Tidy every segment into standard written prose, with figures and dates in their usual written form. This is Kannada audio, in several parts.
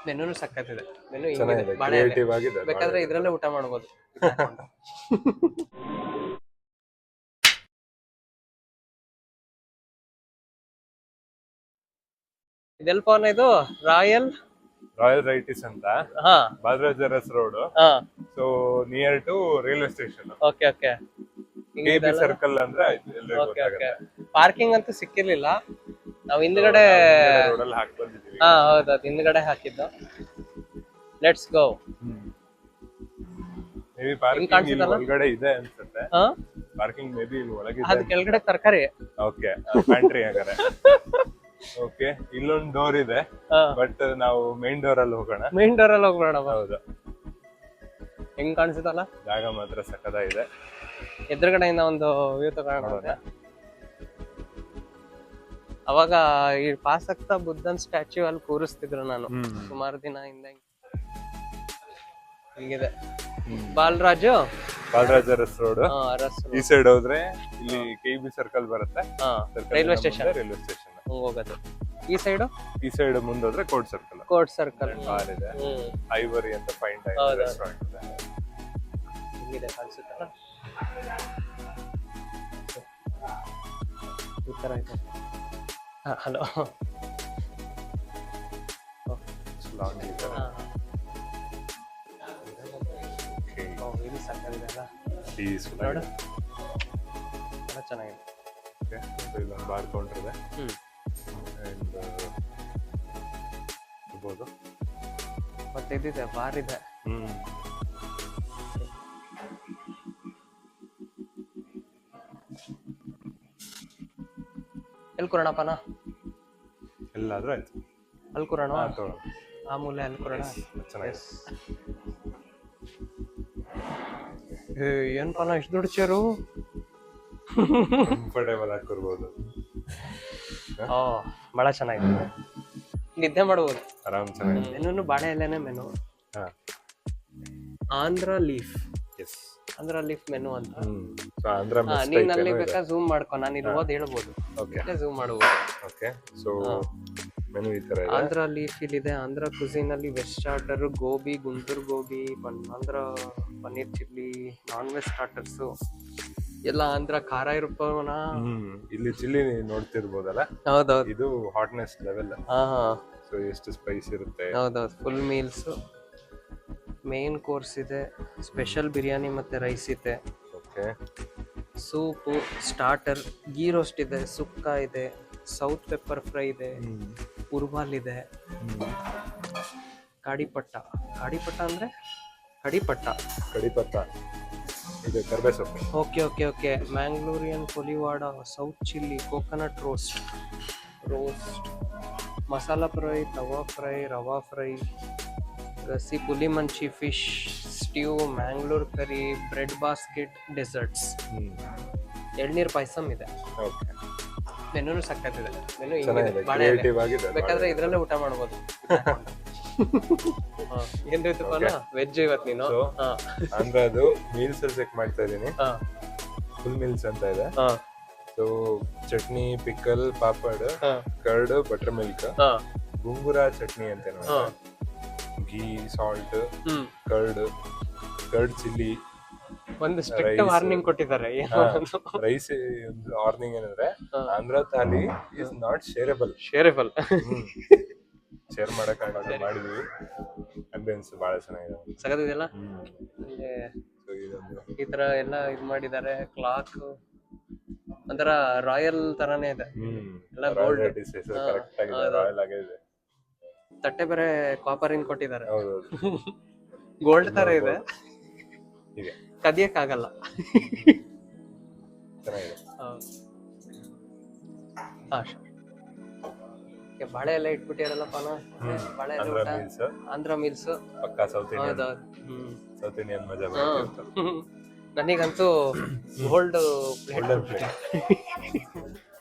ಮೆನುನು ಸಕ್ಕತ್ತಿದೆ. ಮೆನು ಹಿಂಗಿದೆ, ಚೆನ್ನಾಗಿದೆ, ಬಾಳೆ ಎಲೆ. ಕ್ರಿಯೇಟಿವ್ ಆಗಿದೆ. ಬೇಕಾದ್ರೆ ಇದ್ರಲ್ಲೇ ಊಟ ಮಾಡ್ಬೋದು. ಇದೆಲ್ಪವನ ಇದು ರಾಯಲ್ ರೈಟಿಸ್ ಅಂತ, ಹಾ ಬಾಲರಾಜ್ ಅರಸ್ ರೋಡ್. ಹಾ so near to railway station. Okay okay KB circle ಅಂದ್ರೆ ಆಯ್ತು, ಎಲ್ರಿಗೂ ಓಕೆ ಓಕೆ. ಗೊತ್ತಾಗುತ್ತೆ. ಪಾರ್ಕಿಂಗ್ ಅಂತೂ ಸಿಕ್ಕಿರ್ಲಿಲ್ಲ. ನಾವು ಹಿಂದ್ಗಡೆ ರೋಡ್ ಅಲ್ಲಿ ಹಾಕಿ ಬಂದಿದ್ದೀವಿ. ಹಾ ಹೌದೌದು, ಹಿಂದ್ಗಡೆ ಹಾಕಿದ್ದು. Let's go. ಮೇಬಿ ಪಾರ್ಕಿಂಗ್ ಇಲ್ಲಿ ಒಳಗಡೆ ಇದೆ ಅನ್ಸುತ್ತೆ. ಹಾ ಪಾರ್ಕಿಂಗ್ ಮೇಬಿ ಇಲ್ಲಿ ಒಳಗಿದೆ. ಅದ್ ಕೆಳಗಡೆ ತರಕಾರಿ. ಓಕೆ, ಪ್ಯಾಂಟ್ರಿ ಹಾಗಾರೆ. ಓಕೆ, ಇಲ್ಲೊಂದು ಡೋರ್ ಇದೆ, ಬಟ್ ನಾವು ಮೇನ್ ಡೋರ್ ಅಲ್ಲಿ ಹೋಗೋಣ. ಮೇನ್ ಡೋರ್ ಅಲ್ಲಿ ಹೋಗ್ಬೇಡ. ಹೌದು, ಹೆಂಗ್ ಕಾಣಿಸುತ್ತಲ್ಲ ಜಾಗ ಮಾತ್ರ ಸಕ್ಕತ್ತಾಗಿದೆ. ಎದುರುಗಡೆಯಿಂದ ಒಂದು ವ್ಯೂ ತಗೊಂಡ. ಅವಾಗ ಈ ಪಾಸಕ್ತ ಬುದ್ಧನ್ ಸ್ಟ್ಯಾಚ್ಯೂ ಅಲ್ಲಿ ಕೂರಿಸ್ತಿದ್ರು ನಾನು ಸುಮಾರು ದಿನ ಹಿಂದೆ. ಹೀಗಿದೆ ಬಾಲರಾಜ್ ಅರಸ್ ರೋಡ್. ಈ ಸೈಡ್ ಹೋದ್ರೆ ಇಲ್ಲಿ ಕೆಬಿ ಸರ್ಕಲ್ ಬರುತ್ತೆ, ರೈಲ್ವೆ ಸ್ಟೇಷನ್. ಹೋಗೋದು ಈ ಸೈಡ್ ಮುಂದೆ ಹೋದ್ರೆ ಕೋರ್ಟ್ ಸರ್ಕಲ್ ಬಾರ್ ಇದೆ. ಐವರಿ ಅಂತ ಫೈನ್ ಡೈನಿಂಗ್ ರೆಸ್ಟೋರೆಂಟ್ ಇದೆ. ಹಿಂಗಿದೆ ಕಾಣಿಸುತ್ತಲ್ಲ, ಈ ತರ ಇದೆ. ಹಲೋ, ಇದು ಸಾಕಾಗಿದೆ ಅಲ್ಲ, ನೋಡು ಚೆನ್ನಾಗಿದೆ. ಇಲ್ಲೊಂದು ಬಾರ್ ಕೌಂಟರ್ ಇದೆ. ಅಂಡ್ ಇರ್ಬೋದು. ಮತ್ತೆ ಇದಿದೆ, ಬಾರ್ ಇದೆ. ಎಲ್ಲಿ ಕೂರೋಣಪ್ಪನ? ಎಲ್ಲಾದ್ರೂ ಆಯ್ತು. ಅಲ್ಲಿ ಕೂರೋಣ, ಆ ಮೂಲೆ ಅಲ್ಲಿ ಕೂರೋಣ. ಏನ್ಪನ ಇಷ್ಟು ದೊಡ್ಡ ಚೇರು. ಕಂಫರ್ಟೇಬಲ್ ಆಗಿ ಕೂರ್ಬೋದು. ಬಹಳ ಚೆನ್ನಾಗಿದೆ, ನಿದ್ದೆ ಮಾಡ್ಬೋದು ಆರಾಮ್. ಚೆನ್ನಾಗಿದೆ. ಮೆನು ಬಾಳೆ ಎಲೆನೇ ಮೆನು. ಆಂಧ್ರ ಲೀಫ್ ಮೆನು ಅಂತ. ನೀನ್ ಅಲ್ಲಿ ಬೇಕಾ ಝೂಮ್ ಮಾಡ್ಕೊ, ನಾನು ಇಲ್ಲಿ ಓದ್ ಹೇಳ್ಬೋದು, ಝೂಮ್ ಮಾಡ್ಬೋದು. ಓಕೆ, ಸೊ ಮೆನು ಈ ತರ ಇದೆ. ಆಂಧ್ರ ಲೀಫ್ ಇಲ್ಲಿದೆ. ಆಂಧ್ರ ಕುಸಿನ್ ಅಲ್ಲಿ veg starter, gobi, Guntur gobi, Andhra paneer chilli, non veg starters ಎಲ್ಲ ಆಂಧ್ರ ಖಾರ ಇರುತ್ತವನ. ಇಲ್ಲಿ ಚಿಲ್ಲಿ ನೋಡ್ತಿರ್ಬೋದಲ್ಲ. ಹೌದೌದು, ಇದು ಹಾಟ್ನೆಸ್ ಲೆವೆಲ್. ಸೊ ಎಷ್ಟು ಸ್ಪೈಸ್ ಇರುತ್ತೆ. ಹೌದೌದು, ಫುಲ್ ಮೀಲ್ಸ್. ಮೇನ್ ಕೋರ್ಸ್ ಇದೆ, ಸ್ಪೆಷಲ್ ಬಿರಿಯಾನಿ ಮತ್ತೆ ರೈಸ್ ಇದೆ. Okay, soup, starter, ghee roast ಇದೆ, ಸುಕ್ಕ ಇದೆ, ಸೌತ್ ಪೆಪ್ಪರ್ ಫ್ರೈ ಇದೆ, ಉರ್ಬಾಲ್ ಇದೆ, ಕಾಡಿಪಟ್ಟ ಅಂದ್ರೆ ಕಡಿಪಟ್ಟ ಇದು ಕರ್ಬೇ ಸೊಪ್ಪು. Okay okay okay. Mangalorean koliwada, south chilli, coconut roast, masala fry, tawa fry, rava fry, gassi puli munchi, fish stew, Mangalore curry, bread basket, desserts, elneer payasam ಇದೆ. ಓಕೆ, ಮೆನುನು ಸಕ್ಕತ್ತಿದೆ. ಮೆನು ಚೆನ್ನಾಗಿದೆ, ಕ್ರಿಯೇಟಿವ್ ಆಗಿದೆ. ಬೇಕಾದ್ರೆ ಇದ್ರಲ್ಲೇ ಊಟ ಮಾಡ್ಬೋದು. ಏನ್ ವೆಜ್ ಇವತ್ತು ನೀನು? ಆಂಧ್ರದು ಮೀಲ್ಸ್ ಚೆಕ್ ಮಾಡ್ತಾ ಇದೀನಿ. ಫುಲ್ ಮೀಲ್ಸ್ ಅಂತ ಇದೆ. So chutney, pickle, papad, curd, butter milk, gongura chutney ಅಂತ, ಘೀ, ಸಾಲ್ಟ್, ಕರ್ಡ್ ಚಿಲ್ಲಿ. ಒಂದು ಸ್ಟ್ರಿಕ್ಟ್ ವಾರ್ನಿಂಗ್ ಕೊಟ್ಟಿದ್ದಾರೆ. ರೈಸ್ ವಾರ್ನಿಂಗ್ ಏನಂದ್ರೆ Andhra thali is not shareable. Share ಮಾಡಕ್ಕಾಗಲ್ಲ. ಮಾಡಿದ್ವಿ. ಅಂಬಿಯನ್ಸ್ ಬಹಳ ಚೆನ್ನಾಗಿದೆ, ಸಗದಿದೆಯಲ್ಲ. ಈ ತರ ಎಲ್ಲ ಇದ್ ಮಾಡಿದ್ದಾರೆ. ಕ್ಲಾಕ್ ಒಂಥರ ರಾಯಲ್ ತರಾನೇ ಇದೆ. ಎಲ್ಲ ಗೋಲ್ಡ್ ಕರೆಕ್ಟ್ ಆಗಿದೆ, ರಾಯಲ್ ಆಗಿದೆ. ತಟ್ಟೆ ಬೇರೆ ಕಾಪರ್ ಇನ್ ಕೊಟ್ಟಿದ್ದಾರೆ. ಗೋಲ್ಡ್ ತರ ಇದೆ, ಕದಿಯಕ್ಕಾಗಲ್ಲ. ಚೆನ್ನಾಗಿದೆ. ಬಾಳೆ ಎಲ್ಲ ಇಟ್ಬಿಟ್ಟಿರಲ್ಲಪ್ಪ. ಬಾಳೆ ಎಲ್ಲ ಊಟ, ಆಂಧ್ರ ಮೀಲ್ಸ್ ಪಕ್ಕಾ ಸೌತ್ ಇಂಡಿಯನ್ ಮಜಾ ಬರುತ್ತೆ. ನನಗಂತೂ ಗೋಲ್ಡ್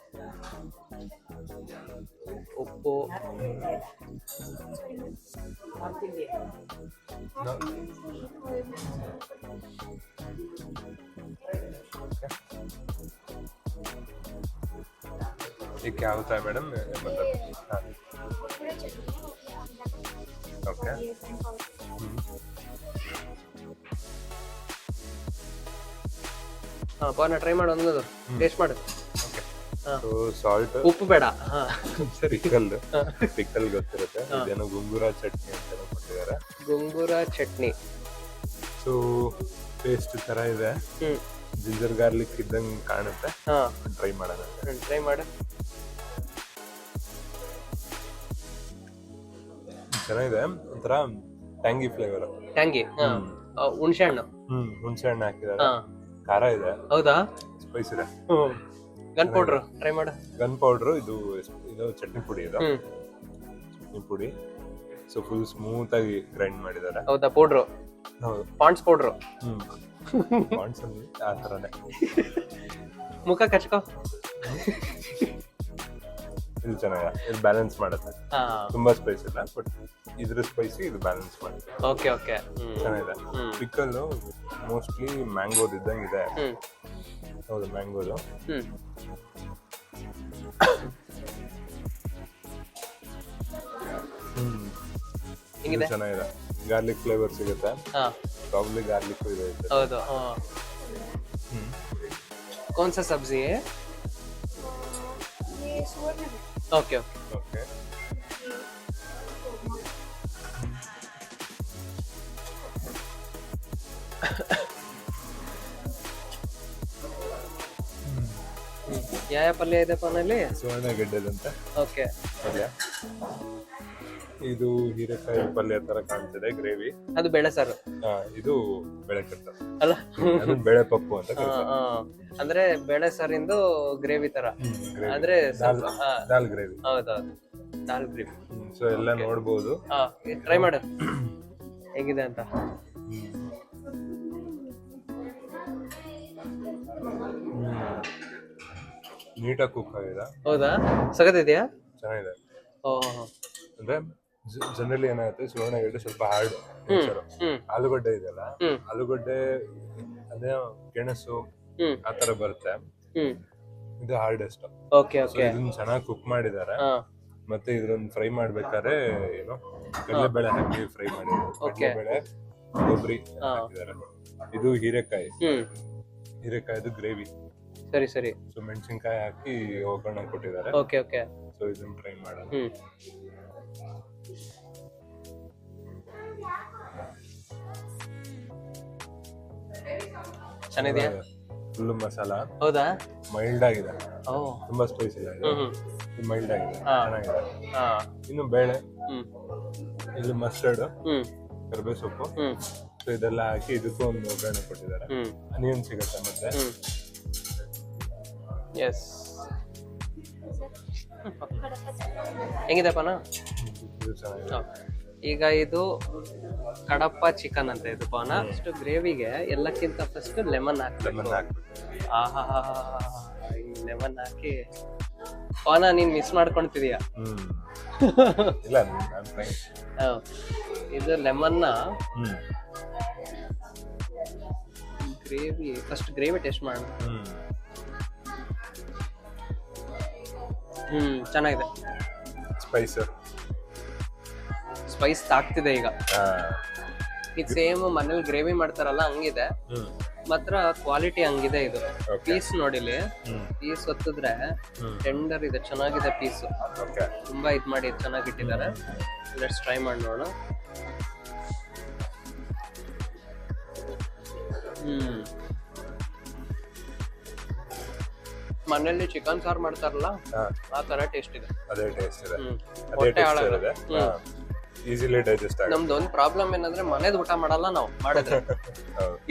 ಉಪ್ಪು. ये क्या होता है मैडम? मतलब ಓಕೆ ಹಾ ಪವನ ಟ್ರೈ ಮಾಡು ಒಂದು ಟೇಸ್ಟ್ ಮಾಡು. ಸೊ ಸಾಲ್ಟ್, ಉಪ್ಪು ಬೇಡ. ಹಾ ಪಿಕ್ಕಲ್ ಗೊತ್ತಿರುತ್ತೆ. ಇದೇನೋ ಗುಂಗುರ ಚಟ್ನಿ ಅಂತ ಕೊಟ್ಟಿದ್ದಾರೆ. ಗುಂಗುರ ಚಟ್ನಿ. ಸೊ ಪೇಸ್ಟ್ ತರ ಇದೆ, ಜಿಂಜರ್ ಗಾರ್ಲಿಕ್ ಇದ್ದಂಗೆ ಕಾಣುತ್ತೆ. ಟ್ರೈ ಮಾಡೋಣ. ಟ್ರೈ ಮಾಡು. ಚೆನ್ನಾಗಿದೆ, ಒಂಥರ ಟ್ಯಾಂಗಿ ಫ್ಲೇವರ್. ಟ್ಯಾಂಗಿ. ಹುಣಸೆ ಹಣ್ಣು. ಹುಣಸೆ ಹಣ್ಣು ಹಾಕಿದ್ದಾರೆ. ಖಾರ ಇದೆ. ಹೌದಾ? ಸ್ಪೈಸ್ ಇದೆ. ಗನ್ ಪೌಡ್ರ್ ಟ್ರೈ ಮಾಡು. ಗನ್ ಪೌಡ್ರು ಇದು ಚಟ್ನಿ ಪುಡಿ. ಇದು ಚಟ್ನಿ ಪುಡಿ. ಸೊ ಫುಲ್ ಸ್ಮೂತ್ ಆಗಿ ಗ್ರೈಂಡ್ ಮಾಡಿದ್ದಾರೆ. ಹೌದಾ? ಪೌಡ್ರು. ಹೌದು, ಪಾಂಡ್ಸ್ ಪೌಡ್ರು. ಪಾಂಡ್ಸ್ ಆ ಥರನೇ. ಮುಖ ಕಚ್ಕೋ. ಇದು ಚೆನ್ನಾಗಿದೆ, ಇದು ಬ್ಯಾಲೆನ್ಸ್ ಮಾಡುತ್ತೆ. ತುಂಬಾ ಸ್ಪೈಸ್ ಇಲ್ಲ, ಬಟ್ ಇದ್ರ ಸ್ಪೈಸಿ ಇದು ಬ್ಯಾಲೆನ್ಸ್ ಮಾಡುತ್ತೆ. ಓಕೆ ಓಕೆ, ಚೆನ್ನಾಗಿದೆ. ಪಿಕ್ಕಲ್ ಮೋಸ್ಟ್ಲಿ ಮ್ಯಾಂಗೋದ್ ಇದ್ದಂಗಿದೆ. ಹೌದು, ಮ್ಯಾಂಗೋದು. ಹೆಂಗಿದೆ? ಚೆನ್ನಾಗಿದೆ. ಗಾರ್ಲಿಕ್ ಫ್ಲೇವರ್ ಸಿಗುತ್ತೆ. ಪ್ರಾಬ್ಲಿ ಗಾರ್ಲಿಕ್ ಇದೆ. ಹೌದು. कौन सा सब्जी है? ये सुअर है। Okay okay okay. ಯಾವ ಪಲ್ಯ ಇದೆ ಪನಲ್ಲಿ? ಸುವರ್ಣ ಗೆಡ್ಡೆದಂತ. ಓಕೆ. ಪಲ್ಯ ಇದು ಹೀರೆಕಾಯಿ ಪಲ್ಯ ತರ ಕಾಣ್ತಿದೆ. ಗ್ರೇವಿ ಅದು ಬೇಳೆ ಸಾರು. ಇದು ಬೇಳೆ ಕಟ್ಟ ಅಲ್ಲ, ಅದು ಬೇಳೆ ಪಪ್ಪು ಅಂತ ಕರೀತಾರೆ. ಅಂದ್ರೆ ಬೇಳೆ ಸಾರಿಂದು ಗ್ರೇವಿ ತರ. ಅಂದ್ರೆ ದಾಲ್ ಗ್ರೇವಿ. ಹೌದೌದು, ದಾಲ್ ಗ್ರೇವಿ. ಸೊ ಎಲ್ಲ ನೋಡ್ಬೋದು. ಟ್ರೈ ಮಾಡು ಹೇಗಿದೆ ಅಂತ. ನೀಟಾಗಿ ಕುಕ್ ಆಗಿದೆ. ಹೌದಾ? ಸಗತ್ತಿದೆಯಾ? ಚೆನ್ನಾಗಿದೆ. ಓಹ್, ಅಂದ್ರೆ ಜನರಲಿ ಏನಾಗುತ್ತೆ, ಸುವರ್ಣಗೆಡ್ಡೆ ಸ್ವಲ್ಪ ಹಾರ್ಡ್. ಆಲೂಗಡ್ಡೆ ಇದೆಯಲ್ಲ, ಆಲೂಗಡ್ಡೆ ಅದೇ ಗೆಣಸು ಆ ತರ ಬರುತ್ತೆ. ಇದು ಹಾರ್ಡೆಸ್ಟ್. Okay okay. ಇದನ್ನ ಚೆನ್ನಾಗಿ ಕುಕ್ ಮಾಡಿದ್ದಾರೆ. ಮತ್ತೆ ಇದ್ರನ್ನ ಫ್ರೈ ಮಾಡ್ಬೇಕಾದ್ರೆ ಏನೋ ಕಡಲೆಬೇಳೆ ಹಾಕಿ ಫ್ರೈ ಮಾಡಿದ್ದಾರೆ. ಕಡಲೆಬೇಳೆ, ಕೊಬ್ಬರಿ ಹಾಕಿದ್ದಾರೆ. ಇದು ಹೀರೆಕಾಯಿ. ಹೀರೆಕಾಯಿದು ಗ್ರೇವಿ. ಸರಿ ಸರಿ. ಸೊ ಮೆಣಸಿನ್ಕಾಯಿ ಹಾಕಿ ಒಗ್ಗರಣೆ ಕೊಟ್ಟಿದ್ದಾರೆ. Okay okay. ಸೊ ಇದನ್ನ ಟ್ರೈ ಮಾಡೋಣ. ಚೆನ್ನಾಗಿದೆಯಾ? ಫುಲ್ ಮಸಾಲ. ಹೌದಾ? ಮೈಲ್ಡ್ ಆಗಿದೆ, ತುಂಬಾ ಸ್ಪೈಸ್ ಇಲ್ಲ. ಮೈಲ್ಡ್ ಆಗಿದೆ, ಚೆನ್ನಾಗಿದೆ. ಇನ್ನು ಬೇಳೆ, ಇಲ್ಲಿ ಮಸ್ಟರ್ಡ್, ಕರಿಬೇವು ಸೊಪ್ಪು, ಸೊ ಇದೆಲ್ಲ ಹಾಕಿ ಇದಕ್ಕೂ ಒಂದು ಒಗ್ಗರಣೆ ಕೊಟ್ಟಿದ್ದಾರೆ. ಅನಿಯನ್ ಸಿಗುತ್ತೆ ಮತ್ತೆ. ಎಸ್. ಹೆಂಗಿದೆಪ್ಪನ? ಇದು ಚೆನ್ನಾಗಿದೆ. ಈಗ ಇದು ಕಡಪ್ಪ ಚಿಕನ್ ಅಂತ ಇದು ಪವನ. ಅಷ್ಟು ಗ್ರೇವಿಗೆ ಎಲ್ಲಕ್ಕಿಂತ ಫಸ್ಟ್ ಲೆಮನ್ ಹಾಕ್ಬೇಕು. ಆಹಾ, ಲೆಮನ್ ಹಾಕಿ ಪವನ ನೀನ್ ಮಿಸ್ ಮಾಡ್ಕೊಂತಿದೀಯ. ಇಲ್ಲ, ಇದು ಲೆಮನ್ನ ಗ್ರೇವಿ ಫಸ್ಟ್ ಗ್ರೇವಿ ಟೇಸ್ಟ್ ಮಾಡೋಣ. ಚೆನ್ನಾಗಿದೆ. ಸ್ಪೈಸ್ ತಾಗ್ತಿದೆ ಈಗ. ಇದು ಸೇಮ್ ಮನೇಲಿ ಗ್ರೇವಿ ಮಾಡ್ತಾರಲ್ಲ ಹಂಗಿದೆ, ಮಾತ್ರ ಕ್ವಾಲಿಟಿ ಹಂಗಿದೆ. ಇದು ಪೀಸ್ ನೋಡಿಲಿ, ಪೀಸ್ ಒತ್ತಿದ್ರೆ ಟೆಂಡರ್ ಇದೆ, ಚೆನ್ನಾಗಿದೆ ಪೀಸ್. ತುಂಬಾ ಇದ್ ಮಾಡಿ ಚೆನ್ನಾಗಿಟ್ಟಿದ್ದಾರೆ. ಲೆಟ್ಸ್ ಟ್ರೈ ಮಾಡಿ ನೋಡೋಣ. ಮನೇಲಿ ಚಿಕನ್ ಸಾರು ಮಾಡ್ತಾರಲ್ಲ ಆ ತರ ಟೇಸ್ಟ್ ಇದೆ. ಅದೇ ಟೇಸ್ಟ್ ಇದೆ. ಹೊಟ್ಟೆ ಹಾಳಾಗಲ್ಲ. ಈಸಿಲಿ ಡೈಜೆಸ್ಟ್ ಆಗುತ್ತೆ. ನಮ್ದು ಒಂದು ಪ್ರಾಬ್ಲಮ್ ಏನಂದ್ರೆ ಮನೇದ್ ಊಟ ಮಾಡಲ್ಲ ನಾವು ಮಾಡಿದ್ರೆ.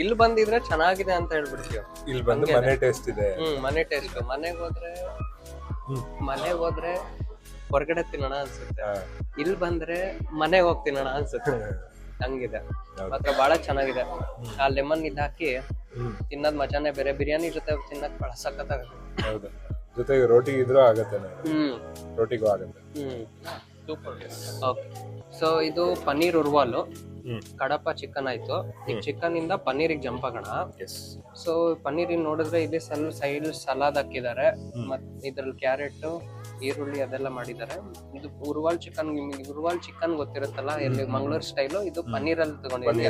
ಇಲ್ಲಿ ಬಂದಿದ್ರೆ ಚೆನ್ನಾಗಿದೆ ಅಂತ ಹೇಳ್ಬಿಡ್ತೀವಿ. ಇಲ್ಲಿ ಬಂದು ಮನೆ ಟೇಸ್ಟ್ ಇದೆ. ಮನೆ ಟೇಸ್ಟ್. ಮನೆಗ್ ಹೋದ್ರೆ ಹೊರಗಡೆ ತಿನ್ನೋಣ ಅನ್ಸುತ್ತೆ, ಇಲ್ಲಿ ಬಂದ್ರೆ ಮನೆಗೆ ಹೋಗಿ ತಿನ್ನೋಣ ಅನ್ಸುತ್ತೆ. ಹಂಗಿದೆ ಮಾತ್ರ ಬಹಳ ಚೆನ್ನಾಗಿದೆ. ಆ ಲೆಮನ್ ಇದು ಹಾಕಿ ತಿನ್ನೋದ್ ಮಜಾನೇ ಬೇರೆ. ಬಿರಿಯಾನಿ ಜೊತೆ ತಿನ್ನಕ್ ಬಹಳ ಸಖತ್ತಾಗುತ್ತೆ. ಹೌದು, ಜೊತೆಗೆ ರೋಟಿ ಇದ್ರೂ ಆಗತ್ತೆ. ರೋಟಿಗೂ ಆಗುತ್ತೆ. ಸೂಪರ್. ಓಕೆ, ಸೊ ಇದು ಪನ್ನೀರ್ ಉರ್ವಾಲು. ಕಡಪ ಚಿಕನ್ ಆಯ್ತು. ಈಗ ಚಿಕನ್ ಇಂದ ಪನ್ನೀರಿಗೆ ಜಂಪ್ ಆಗೋಣ. ಎಸ್. ಸೊ ಪನ್ನೀರಿಗೆ ನೋಡಿದ್ರೆ ಇಲ್ಲಿ ಸ್ವಲ್ಪ ಸೈಡ್ ಸಲಾದ್ ಹಾಕಿದ್ದಾರೆ, ಮತ್ತೆ ಇದ್ರಲ್ಲಿ ಕ್ಯಾರೆಟ್, ಈರುಳ್ಳಿ ಅದೆಲ್ಲ ಮಾಡಿದ್ದಾರೆ. ಇದು ಉರ್ವಾಲ್ ಚಿಕನ್. ನಿಮಗೆ ಉರ್ವಾಲ್ ಚಿಕನ್ ಗೊತ್ತಿರುತ್ತಲ್ಲ, ಎಲ್ಲಿ ಮಂಗಳೂರು ಸ್ಟೈಲು. ಇದು ಪನ್ನೀರಲ್ಲಿ ತಗೊಂಡಿದ್ದೀನಿ.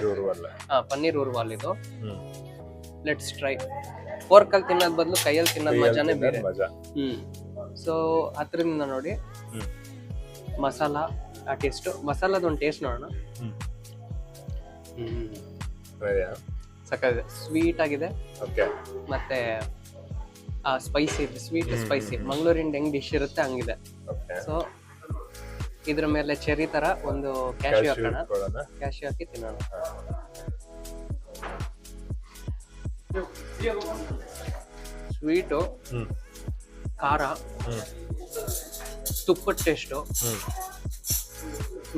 ಪನ್ನೀರ್ ಉರ್ವಾಲ್ ಇದು. Let's try. ಫೋರ್ಕಲ್ಲಿ ತಿನ್ನೋದ್ ಬದಲು ಕೈಯಲ್ಲಿ ತಿನ್ನೋದ್ ಮಜಾನೇ ಬೇರೆ. ಸೊ ಹತ್ರದಿಂದ ನೋಡಿ ಮಸಾಲ, ಆ ಟೇಸ್ಟ್, ಮಸಾಲದ ಒಂದು ಟೇಸ್ಟ್ ನೋಡೋಣ. ಸಕ್ಕತ್ತಿದೆ, ಸ್ವೀಟ್ ಆಗಿದೆ. ಮತ್ತೆ ಸ್ಪೈಸಿ, ಸ್ವೀಟ್ ಸ್ಪೈಸಿ. ಮಂಗಳೂರಿನ ಹೆಂಗ್ ಡಿಶ್ ಇರುತ್ತೆ ಹಂಗಿದೆ. ಸೊ ಇದ್ರ ಮೇಲೆ ಚೆರಿ ತರ ಒಂದು ಕ್ಯಾಶ್ಯೂ ಹಾಕೋಣ. ಕ್ಯಾಶ್ಯೂ ಹಾಕಿ ತಿನ್ನೋಣ. ಸ್ವೀಟು, ಖಾರ, ತುಪ್ಪದ ಟೇಸ್ಟು,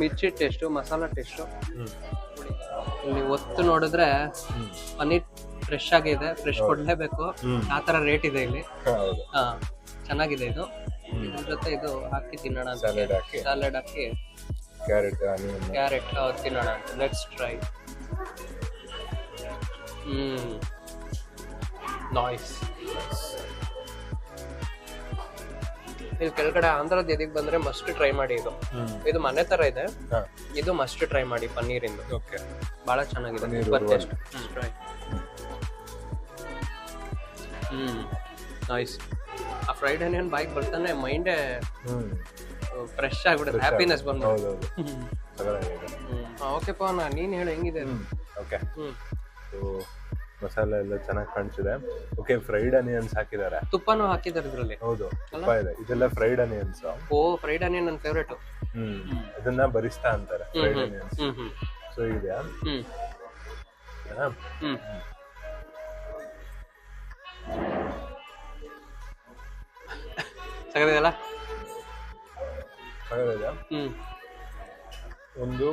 ಮಿರ್ಚಿ ಟೇಸ್ಟು, ಮಸಾಲ ಟೇಸ್ಟು. ಇಲ್ಲಿ ಒತ್ತು ನೋಡಿದ್ರೆ ಪನ್ನೀರ್ ಫ್ರೆಶ್ ಆಗಿದೆ, ಫ್ರೆಶ್ ಕೊಡ್ಲೇಬೇಕು, ಆ ತರ ರೇಟ್ ಇದೆ ಇಲ್ಲಿ. ಚೆನ್ನಾಗಿದೆ ಇದು. ಇದ್ರ ಜೊತೆ ಇದು ಹಾಕಿ ತಿನ್ನೋಣ. ಸ್ಯಾಲೆಡ್ ಹಾಕಿ ಕ್ಯಾರೆಟ್ ತಿನ್ನೋಣ. Let's try. ನೈಸ್. ಇಲ್ಲಿ ಕೆಳಗಡೆ ಆಂಧ್ರದ ಎದಿಗೆ ಬಂದ್ರೆ ಮಸ್ಟ್ ಟ್ರೈ ಮಾಡಿ. ಇದು ಮನೆ ತರ ಇದೆ. ಇದು ಮಸ್ಟ್ ಟ್ರೈ ಮಾಡಿ ಪನ್ನೀರಿಂದು. ಬಹಳ ಚೆನ್ನಾಗಿದೆ. ನೈಸ್. ಆ ಫ್ರೈಡ್ ಆನಿಯನ್ ಬಾಯಿಗೆ ಬರ್ತಾನೆ ಮೈಂಡೇ ಫ್ರೆಶ್ ಆಗ್ಬಿಡುತ್ತೆ, ಹ್ಯಾಪಿನೆಸ್ ಬಂದ್ಬಿಡುತ್ತೆ. ಓಕೆ ಪವನ, ನೀನ್ ಹೇಳು ಹೆಂಗಿದೆ? ಓಕೆ, ಮಸಾಲೆ ಎಲ್ಲ ಚೆನ್ನಾಗಿ ಕಾಣಿಸಿದೆ. ಓಕೆ, ಫ್ರೈಡ್ ಆನಿಯನ್ಸ್ ಹಾಕಿದ್ದಾರೆ, ತುಪ್ಪನೂ ಹಾಕಿದ್ದಾರೆ ಇದ್ರಲ್ಲಿ. ಹೌದು, ತುಪ್ಪ ಇದೆ. ಇದೆಲ್ಲ ಫ್ರೈಡ್ ಆನಿಯನ್ಸ್. ಓ, ಫ್ರೈಡ್ ಆನಿಯನ್ ನನ್ನ ಫೇವರೇಟ್. ಇದನ್ನ ಬರಿಸ್ತಾ ಅಂತಾರೆ ಫ್ರೈಡ್ ಆನಿಯನ್ಸ್. ಸೊ ಇದೆಯಾ? ಸಗದಿದೆಯಲ್ಲ? ಒಂದು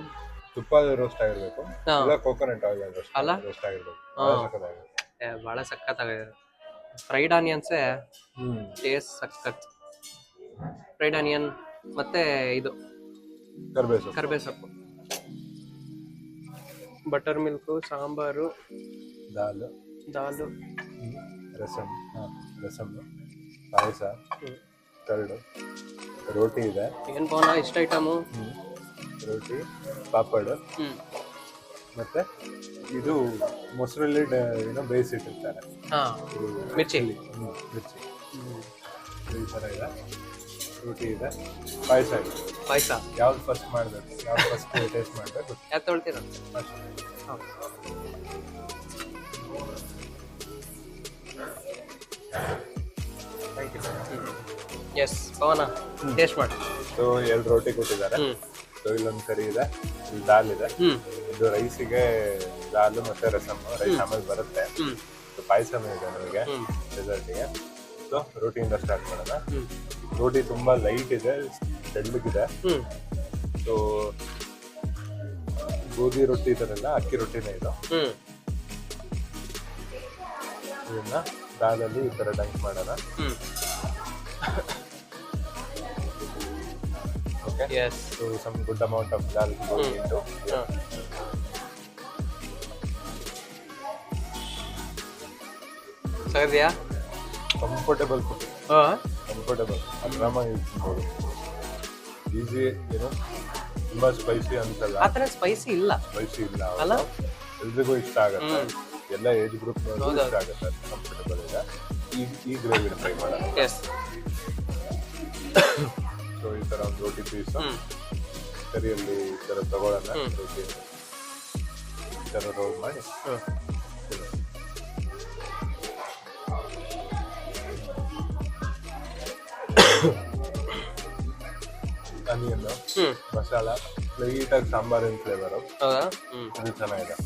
ತುಪ್ಪದ ರೋಸ್ಟ್ ಆಗಿರ್ಬೇಕು, ಇಲ್ಲ ಕೋಕೋನಟ್ ಆಯಿಲ್ ರೋಸ್ಟ್ ಆಗಿರ್ಬೇಕು. ಬಹಳ ಸಖತ್ತಾಗಿದೆ. ಫ್ರೈಡ್ ಆನಿಯನ್ಸೇ ಟೇಸ್ಟ್ ಸಖತ್. ಫ್ರೈಡ್ ಆನಿಯನ್ ಮತ್ತೆ ಇದು ಕರ್ಬೇ ಸೊಪ್ಪು, ಬಟರ್ ಮಿಲ್ಕು, ಸಾಂಬಾರು, ದಾಲು, ರಸಮ್, ಪಾಯಸ, ಕರ್ಡು, ರೋಟಿ ಇದೆ. ಏನ್ ಪವನ ಇಷ್ಟ ಐಟಮು? ರೋಟಿ, ಪಾಪಡ್, ಮತ್ತೆ ಇದು ಮೊಸರಲ್ಲಿ ಬೇಯಿಸಿಟ್ಟಿರ್ತಾರೆ ಮಿರ್ಚಿ. ಈ ಥರ ಇದೆ. ರೋಟಿ ಇದೆ, ಪಾಯಸ ಇದೆ. ಯಾವ್ದು ಫಸ್ಟ್ ಮಾಡಬೇಕು, ಯಾವ್ದು ಫಸ್ಟ್ ಟೇಸ್ಟ್ ಮಾಡಬೇಕು? ಯಾವ್ದು ತೊಳ್ತೀರ? ಎಸ್ ಪವನ, ಟೇಸ್ಟ್ ಮಾಡಿ. ಸೊ 2 ರೋಟಿ ಕೊಟ್ಟಿದ್ದಾರೆ. ಸೊ ಇಲ್ಲೊಂದು ಕರಿ ಇದೆ, ಇಲ್ಲಿ ದಾಲ್ ಇದೆ. ಇದು ರೈಸಿಗೆ ದಾಲ್ ಮತ್ತೆ ರಸಮ್. ರೈಸ್ ಆಮೇಲೆ ಬರುತ್ತೆ. ಪಾಯಸನೂ ಇದೆ ನಮಗೆ ಡೆಸರ್ಟಿಗೆ. ಸೊ ರೋಟಿಯಿಂದ ಸ್ಟಾರ್ಟ್ ಮಾಡೋಣ. ರೋಟಿ ತುಂಬಾ ಲೈಟ್ ಇದೆ, ತೆಳ್ಳಗಿದೆ. ಸೊ ಗೋಧಿ ರೊಟ್ಟಿ ಇದರಲ್ಲ, ಅಕ್ಕಿ ರೊಟ್ಟಿನೇ ಇದು. ಇದನ್ನ ದಾಲಲ್ಲಿ ಈ ತರ ಡಂಕ್ ಮಾಡೋಣ. Okay. Yes. So some good amount of dal going into. ಸಗದಿಯಾ? Comfortable food. ಕಂಫರ್ಟಬಲ್, ಆರಾಮಾಗಿ ತಿನ್ಬೋದು. ಈಸಿ, ತುಂಬಾ ಸ್ಪೈಸಿ ಅನ್ಸಲ್ಲ. ಆ ಥರ ಸ್ಪೈಸಿ ಇಲ್ಲ ಅಲ್ಲ, ಎಲ್ರಿಗೂ ಇಷ್ಟ ಆಗುತ್ತೆ. ಎಲ್ಲ ಏಜ್ ಗ್ರೂಪ್ ಇಷ್ಟ ಆಗುತ್ತೆ. ಕಂಫರ್ಟಬಲ್ ಇದೆ. ಈ ಗ್ರೇವಿನ ಫ್ರೈ ಮಾಡೋಣ. ಸೊ ಈ ತರ ಒಂದು ರೋಟಿ ಪೀಸ್ ಕರಿಯಲ್ಲಿ ಈ ತರ ತಗೊಳ್ಳೋಣ. ರೋಟಿ ಈ ತರ ರೋಲ್ ಮಾಡಿ ಆನಿಯನ್, ಮಸಾಲ, ಲೈಟಾಗಿ ಸಾಂಬಾರಿನ ಫ್ಲೇವರು, ಇದು ಚೆನ್ನಾಗಿದೆ.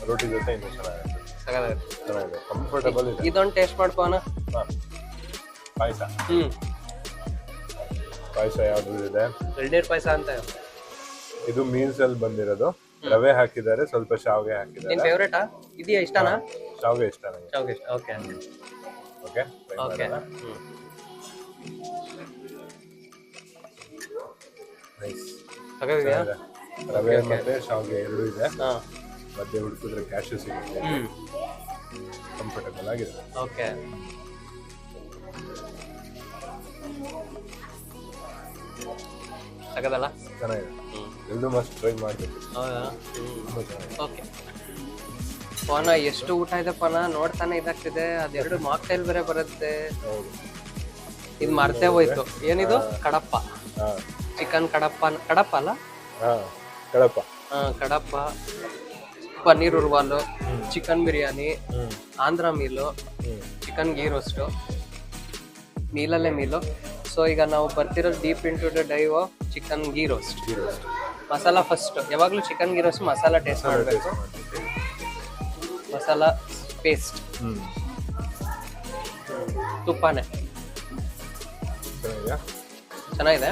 ರೋಟಿ ಜೊತೆ ಇನ್ನೂ ಚೆನ್ನಾಗಿದೆ. ಕಂಫರ್ಟಬಲ್ ಇದೆ. ಇದೊಂದು ಟೇಸ್ಟ್ ಮಾಡ್ಕೋಣ. ಪಾಯಸ ಯಾವ್ದು ಇದೆ? ಎಳ್ನೀರ್ ಪಾಯಸ ಅಂತ. ಇದು ಮೀಲ್ಸ್ ಅಲ್ಲಿ ಬಂದಿರೋದು. ರವೆ ಹಾಕಿದ್ದಾರೆ, ಸ್ವಲ್ಪ ಶಾವಿಗೆ ಹಾಕಿದ್ದಾರೆ. ನಿನ್ ಫೇವರೇಟಾ? ಇದೆಯಾ? ಇಷ್ಟನಾ? ಶಾವಿಗೆ ಇಷ್ಟ ನನಗೆ. ಶಾವಿಗೆ ಇಷ್ಟ. Okay okay. ನೈಸ್. ಸಗದಿದೆಯಾ? ರವೆ ಮತ್ತೆ ಶಾವಿಗೆ ಎರಡು ಇದೆ. ಹಾ. ಮಧ್ಯೆ ಹುಡುಕಿದ್ರೆ ಕ್ಯಾಶು ಸಿಗುತ್ತೆ. ಕಂಫರ್ಟಬಲ್ ಆಗಿದೆ. ಓಕೆ. ತಗದಲ್ಲ ಚೆನ್ನಾಗಿದೆ. ಎಲ್ಲರೂ ಮಸ್ಟ್ ಟ್ರೈ ಮಾಡಬೇಕು. ಹೌದಾ? ಓಕೆ ಪವನ, ಎಷ್ಟು ಊಟ ಇದೆ ಪವನ, ನೋಡ್ತಾನೆ ಇದಾಗ್ತಿದೆ. ಅದೆರಡು ಮಾಕ್ಟೈಲ್ ಬೇರೆ ಬರುತ್ತೆ. ಇದು ಮರ್ತೇ ಹೋಯ್ತು. ಏನಿದು? ಕಡಪ್ಪ, ಚಿಕನ್ ಕಡಪ್ಪ. ಕಡಪ್ಪ ಅಲ್ಲ? ಕಡಪ್ಪ. ಕಡಪ್ಪ, ಪನ್ನೀರ್ ಉರ್ವಾಲು, chicken biryani, Andhra meal, chicken ghee roast, ಮೀಲಲ್ಲೇ ಮೀಲು. ಸೊ ಈಗ ನಾವು ಬರ್ತಿರೋದು deep into the dive of chicken ghee roast. Masala first, ಯಾವಾಗಲೂ chicken ghee roast masala taste ಮಾಡಬೇಕು. ಮಸಾಲ ಪೇಸ್ಟ್, ತುಪ್ಪನೇ ಚೆನ್ನಾಗಿದೆ.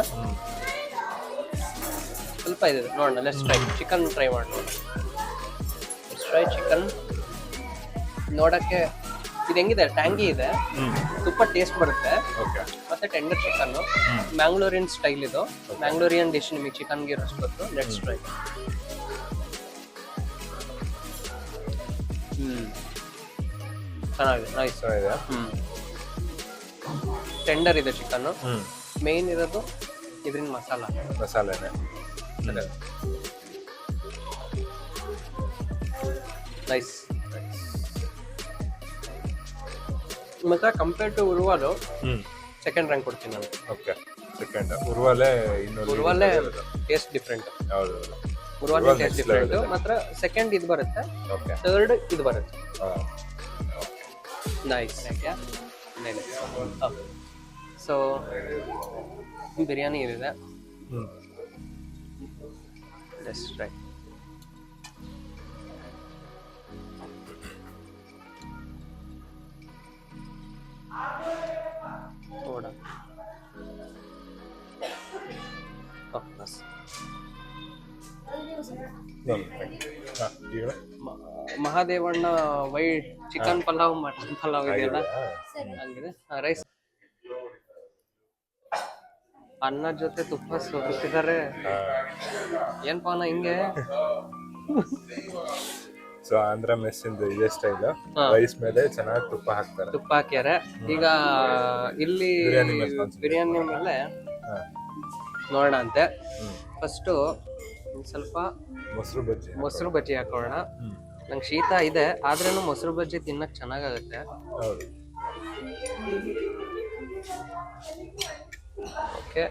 ಸ್ವಲ್ಪ ಇದೆ ನೋಡೋಣ. Let's try chicken. ಟ್ರೈ ಮಾಡೋಣ. Let's try chicken. ನೋಡಕ್ಕೆ ಇದು ಹೆಂಗಿದೆ? ಟ್ಯಾಂಗಿ ಇದೆ, ತುಪ್ಪ ಟೇಸ್ಟ್ ಬರುತ್ತೆ, ಮತ್ತೆ ಟೆಂಡರ್ ಚಿಕನ್. ಮ್ಯಾಂಗ್ಳೂರಿಯನ್ ಸ್ಟೈಲ್ ಇದು. ಮ್ಯಾಂಗ್ಳೂರಿಯನ್ ಡಿಶ್. ನಿಮಗೆ ಚಿಕನ್ ಗೀ ರೋಸ್ಟ್ ಗೊತ್ತು. Let's try. ಚೆನ್ನಾಗಿದೆ, ನೈಸ್ ಇದೆ. ಟೆಂಡರ್ ಇದೆ ಚಿಕನ್. ಮೇನ್ ಇರೋದು ಇದರಿಂದ ಮಸಾಲೆನೆ. ನೈಸ್. ಮತ್ತೆ ಕಂಪೇರ್ ಟು ಉರ್ವಾಲು ಸೆಕೆಂಡ್ ರ್ಯಾಂಕ್ ಕೊಡ್ತೀನಿ ನಾನು. ಓಕೆ, ಸೆಕೆಂಡ್ ಉರ್ವಾಲೆ. ಉರ್ವಾಲೆ ಟೇಸ್ಟ್ ಡಿಫ್ರೆಂಟ್. ಹೌದು, ಉರ್ವಾಲೆ ಟೇಸ್ಟ್ ಡಿಫ್ರೆಂಟ್. ಮಾತ್ರ ಸೆಕೆಂಡ್ ಇದು ಬರುತ್ತೆ, ಥರ್ಡ್ ಇದು ಬರುತ್ತೆ. ನೈಸ್. ಸೊ ಬಿರಿಯಾನಿ ಇದೆ. Let's try. ನೋಡ. Mahadevanna white chicken pulao, mutton pulao ಇದೆಯಲ್ಲ ಹಂಗಿದೆ. ರೈಸ್ ಅನ್ನ ಜೊತೆ ತುಪ್ಪ ಸುರಿಸಿದ್ದಾರೆ. ಏನ್ ಪಾನ ಹಿಂಗೆ? ಸೊ ಆಂಧ್ರ ಮೆಸ್ ಇಂದ ಇದೇ ಸ್ಟೈಲ್. ರೈಸ್ ಮೇಲೆ ಚೆನ್ನಾಗಿ ತುಪ್ಪ ಹಾಕ್ತಾರೆ. ತುಪ್ಪ ಹಾಕ್ಯಾರೆ. ಈಗ ಇಲ್ಲಿ ಬಿರಿಯಾನಿ ಮೇಲೆ ನೋಡೋಣ ಅಂತೆ. ಫಸ್ಟು ಸ್ವಲ್ಪ ಮೊಸರು ಬಜ್ಜಿ ಹಾಕೋಣ. ನಂಗೆ ಶೀತ ಇದೆ, ಆದ್ರೂ ಮೊಸರು ಬಜ್ಜಿ ತಿನ್ನಕ್ ಚೆನ್ನಾಗಾಗುತ್ತೆ. ಓಕೆ,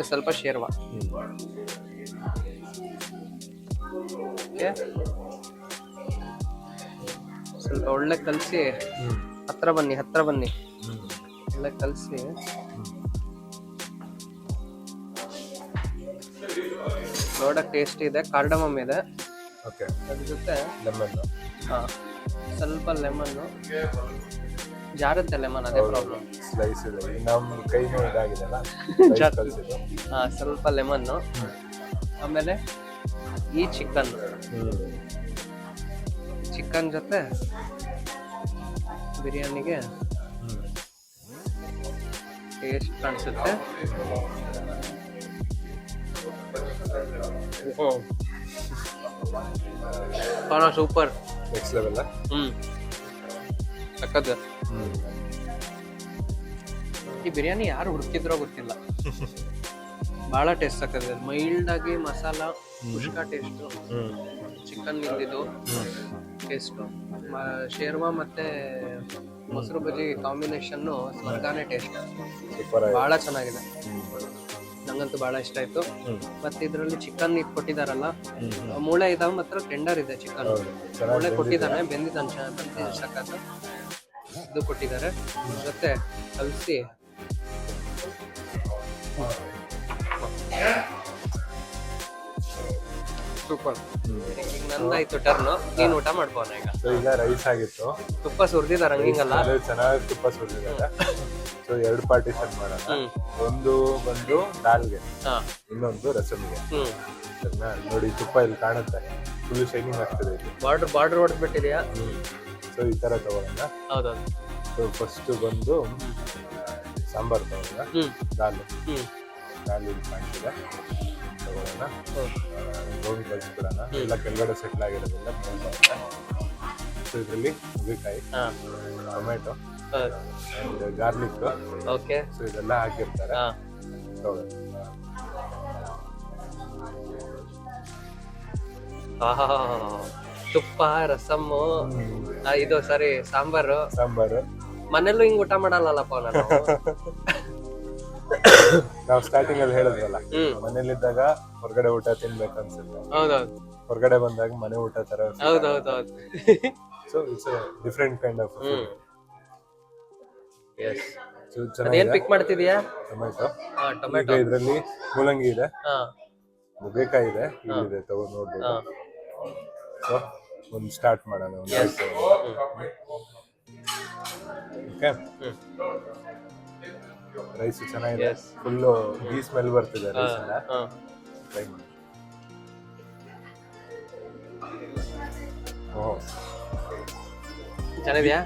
ಸ್ವಲ್ಪ ಶೇರ್ವಾ. ಓಕೆ, ಸ್ವಲ್ಪ ಒಳ್ಳೆ ಕಲಸಿ. ಹತ್ರ ಬನ್ನಿ ಒಳ್ಳೆ ಕಲಸಿ. ನೋಡಕ್ ಟೇಸ್ಟ್ ಇದೆ. ಕಾರ್ಡಮಮ್ ಇದೆ. ಅದ್ರ ಜೊತೆ ಲೆಮನ್. ಸ್ವಲ್ಪ ಲೆಮನ್ ಜಾರುತ್ತೆ. ಲೆಮನ್ ಅದೇ ಪ್ರಾಬ್ಲಮ್. ಸ್ಲೈಸ್ ಇದೆ. ನಮ್ಮ ಕೈನೂ ಇದಾಗಿದೆಲ್ಲ. ಸ್ವಲ್ಪ ಲೆಮನ್ನು. ಆಮೇಲೆ ಈ ಚಿಕನ್ ಜೊತೆ ಬಿರಿಯಾನಿಗೆ ಟೇಸ್ಟ್ ಕಾಣಿಸುತ್ತೆ. Super, next level. ಸಕ್ಕತ್. ಈ ಬಿರಿಯಾನಿ ಯಾರು ಹುಡುಕಿದ್ರೋ ಗೊತ್ತಿಲ್ಲ. ಬಹಳ ಟೇಸ್ಟ್ ಆಗ್ತದೆ. ಮೈಲ್ಡ್ ಆಗಿ ಮಸಾಲ, ಕುಷ್ಕ ಟೇಸ್ಟು, ಚಿಕನ್ ನಿಂದಿದ್ದು ಟೇಸ್ಟು, ಶೇರ್ವಾ ಮತ್ತೆ ಮೊಸರು ಬಜ್ಜಿ ಕಾಂಬಿನೇಷನ್ನು ಸ್ವರ್ಗಾನೇ ಟೇಸ್ಟ್. ಬಹಳ ಚೆನ್ನಾಗಿದೆ. ನಂಗಂತೂ ಬಹಳ ಇಷ್ಟ ಆಯ್ತು. ಮತ್ತೆ ಇದರಲ್ಲಿ ಚಿಕನ್ ಇದು ಕೊಟ್ಟಿದಾರಲ್ಲ, ಮೂಳೆ ಇದಾವ. ಮಾತ್ರ ಟೆಂಡರ್ ಇದೆ ಚಿಕನ್. ಮೂಳೆ ಕೊಟ್ಟಿದ್ದಾನೆ, ಬೆಂದಿದ್ದಾನೆ. ಸಕ್ಕತ್ತ ಇದು ಕೊಟ್ಟಿದ್ದಾರೆ. ಜೊತೆ ಕಲಸಿ ಸೂಪರ್. ಈಗ ನಂದಾಯ್ತು ಟರ್ನು. ನೀನ್ ಊಟ ಮಾಡ್ಬೋಣ ಈಗ. ಈಗ ರೈಸ್ ಆಗಿತ್ತು. ತುಪ್ಪ ಸುರಿದಿದ್ದಾರೆ ಹಂಗಿಂಗಲ್ಲ, ಚೆನ್ನಾಗಿ ತುಪ್ಪ ಸುರಿದಿದ್ದಾರೆ. ಸೊ 2 ಪಾರ್ಟಿಷನ್ ಮಾಡೋಣ. ಒಂದು ಬಂದು ದಾಲ್ಗೆ, ಇನ್ನೊಂದು ರಸಮ್ಗೆ. ನೋಡಿ ತುಪ್ಪ ಇಲ್ಲಿ ಕಾಣುತ್ತೆ, ಫುಲ್ ಶೈನಿಂಗ್ ಆಗ್ತದೆ. ಬಾರ್ಡರ್ ಹೊಡೆದ್ಬಿಟ್ಟಿದ್ಯಾ? ಸೊ ಈ ತರ ತಗೊಳ್ಳೋಣ. ಹೌದೌದು. ಸೊ ಫಸ್ಟ್ ಬಂದು ಸಾಂಬಾರ್ ತಗೊಳ್ಳೋಣ. ದಾಲ್ ಇಲ್ಲಿ ಕಾಣ್ತಿದೆ. ತಗೊಳ್ಳೋಣ. ಗೋಬಿ ಕಳಿಸ್ಬಿಡೋಣ. ಎಲ್ಲ ಕೆಳಗಡೆ ಸೆಟ್ಲ್ ಆಗಿರೋದ್ರಿಂದ ಸೊ ಇದರಲ್ಲಿ ನುಗ್ಗೆಕಾಯಿ, tomato and garlic, okay. So ಇದೆಲ್ಲ ಹಾಕಿರ್ತಾರೆ. ತಗೊಳ್ಳಿ. ತುಪ್ಪ, ರಸಮ್ಮು, ಇದು ಸಾರಿ ಸಾಂಬಾರು. ಮನೇಲೂ ಹಿಂಗ್ ಊಟ ಮಾಡಲ್ಲಪ್ಪ ನಾನು. ನಾವು ಸ್ಟಾರ್ಟಿಂಗ್ ಅಲ್ಲಿ ಹೇಳಿದ್ವಲ್ಲ, ಮನೇಲಿದ್ದಾಗ ಹೊರಗಡೆ ಊಟ ತಿನ್ಬೇಕು ಅನ್ಸುತ್ತೆ. ಹೌದೌದು. ಹೊರಗಡೆ ಬಂದಾಗ ಮನೆ ಊಟ ತರ. ಹೌದೌದೌದು. So it's different kind of food. Yes. ಅದೇನ್ ಪಿಕ್ ಮಾಡ್ತಿದ್ಯಾ? ಟೊಮೆಟೊ. ಟೊಮೆಟೊ. ಇದರಲ್ಲಿ ಮೂಲಂಗಿ ಇದೆ, ನುಗ್ಗೆಕಾಯಿ ಇದೆ, ಇಲ್ಲಿದೆ ತಗೊಂಡು ನೋಡ್ಬೋದು. ಸೊ ಒಂದು ಸ್ಟಾರ್ಟ್ ಮಾಡೋಣ. ಓಕೆ. ರೈಸ್ ಚೆನ್ನಾಗಿದೆ, ಫುಲ್ಲು ಗೀ ಸ್ಮೆಲ್ ಬರ್ತಿದೆ ರೈಸ್ ಇಂದ. ಟ್ರೈ ಮಾಡಿ. ಚೆನ್ನಾಗಿದ್ಯಾ?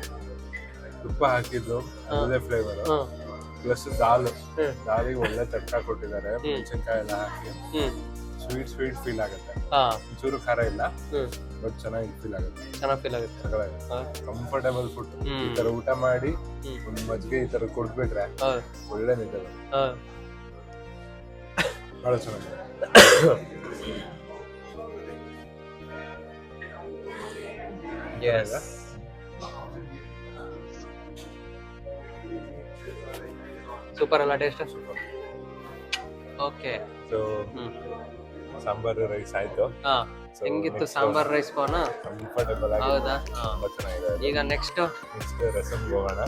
ತುಪ್ಪ ಹಾಕಿದ್ದು ಅದೇ ಫ್ಲೇವರ್ ಪ್ಲಸ್ ದಾಲಿಗೆ ಒಳ್ಳೆ ತಡ್ಕ ಕೊಟ್ಟಿದ್ದಾರೆ. ಮೆಣಸಿನ್ಕಾಯಿ ಎಲ್ಲ ಹಾಕಿ ಸ್ವೀಟ್ ಫೀಲ್ ಆಗುತ್ತೆ. ಒಂಚೂರು ಖಾರ ಇಲ್ಲ, ಬಟ್ ಚೆನ್ನಾಗಿ ಫೀಲ್ ಆಗುತ್ತೆ. Comfortable food. ಈ ತರ ಊಟ ಮಾಡಿ ಒಂದ್ ಮಜ್ಜಿಗೆ ಈ ತರ ಕೊಡ್ಬಿಟ್ರೆ ಒಳ್ಳೆ ನಿದ್ದೆ ಬಹಳ ಚೆನ್ನಾಗಿದೆ. ಸೂಪರ್ ಅಲ್ಲ taste? Okay. So sambar rice ಆಯ್ತು. ಹೆಂಗಿತ್ತು ಸಾಂಬಾರ್ ರೈಸ್? ಕಂಫರ್ಟೇಬಲ್ ಆಗಿ ಹೌದಾ? ತುಂಬಾ ಚೆನ್ನಾಗಿದೆ. ಈಗ ನೆಕ್ಸ್ಟ್ ರಸಮ್ ಹೋಗೋಣ.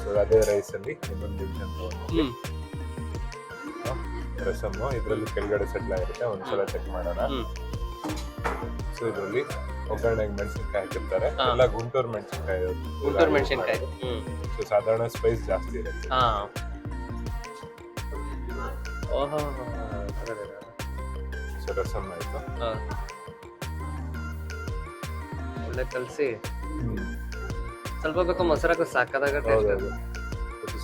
ಸೊ ಅದೇ ರೈಸ್ ಅಲ್ಲಿ ಇನ್ನೊಂದು ಡಿವಿಷನ್ ತಗೊಂಡು ರಸಮ್ ಇದ್ರಲ್ಲಿ ಕೆಳಗಡೆ ಸೆಟ್ಲ್ ಆಗಿರುತ್ತೆ. ಒಂದ್ಸಲ ಚೆಕ್ ಮಾಡೋಣ. ಸೊ ಇದರಲ್ಲಿ ಒಗ್ಗರಣೆಗೆ ಮೆಣಸಿನ್ಕಾಯಿ ಹಾಕಿರ್ತಾರೆ. ಎಲ್ಲ ಗುಂಟೂರು ಮೆಣಸಿನ್ಕಾಯಿ. ಸೊ ಸಾಧಾರಣ ಸ್ಪೈಸ್ ಜಾಸ್ತಿ ಇರುತ್ತೆ. ಸೊ ರಸಮ್ ಆಯ್ತು. ಒಳ್ಳೆ ಕಲಸಿ ಸ್ವಲ್ಪ ಬೇಕು ಮೊಸರಕ್ಕೂ ಸಾಕಾದಾಗ ಟೇಸ್ಟ್.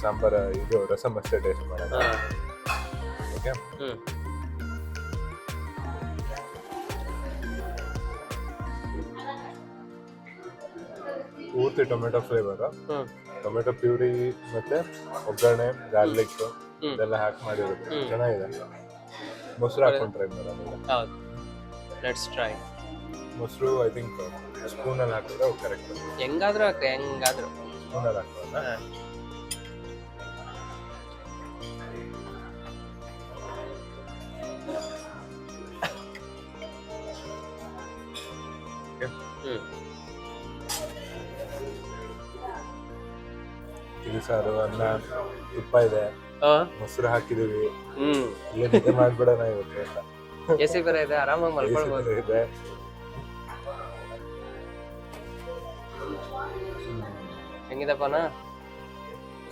ಸಾಂಬಾರ ಇದು ರಸಮ್ ಅಷ್ಟೇ ಟೇಸ್ಟ್ ಮಾಡೋಣ. ಓಕೆ. ಪೂರ್ತಿ ಟೊಮೆಟೊ ಫ್ಲೇವರ್, ಟೊಮೆಟೊ ಪ್ಯೂರಿ ಮತ್ತೆ ಒಗ್ಗರಣೆ, ಗಾರ್ಲಿಕ್ ಇದೆಲ್ಲ ಹಾಕಿ ಮಾಡಿರುತ್ತೆ. ಚೆನ್ನಾಗಿದೆ. ಮೊಸರು ಹಾಕೊಂಡು ಟ್ರೈ ಮಾಡೋಣ. Let's try. ಮೊಸರು ಐ ಥಿಂಕ್ ಸ್ಪೂನಲ್ಲಿ ಹಾಕಿದ್ರೆ ಕರೆಕ್ಟ್. ಹೆಂಗಾದ್ರೂ ಸ್ಪೂನಲ್ಲಿ ಹಾಕೋಣ. ತಿಳಿ ಸಾರು, ಅನ್ನ, ತುಪ್ಪ ಇದೆ, ಮೊಸರು ಹಾಕಿದೀವಿ. ಇಲ್ಲೇ ನಿದ್ದೆ ಮಾಡ್ಬಿಡೋಣ ಇವತ್ತು ಅಂತ. ಎಸಿ ಬೇರೆ ಇದೆ, ಆರಾಮಾಗಿ ಮಲ್ಕೊಳ್ಬೋದು. ಇದೆ. ಹೆಂಗಿದಪ್ಪನ?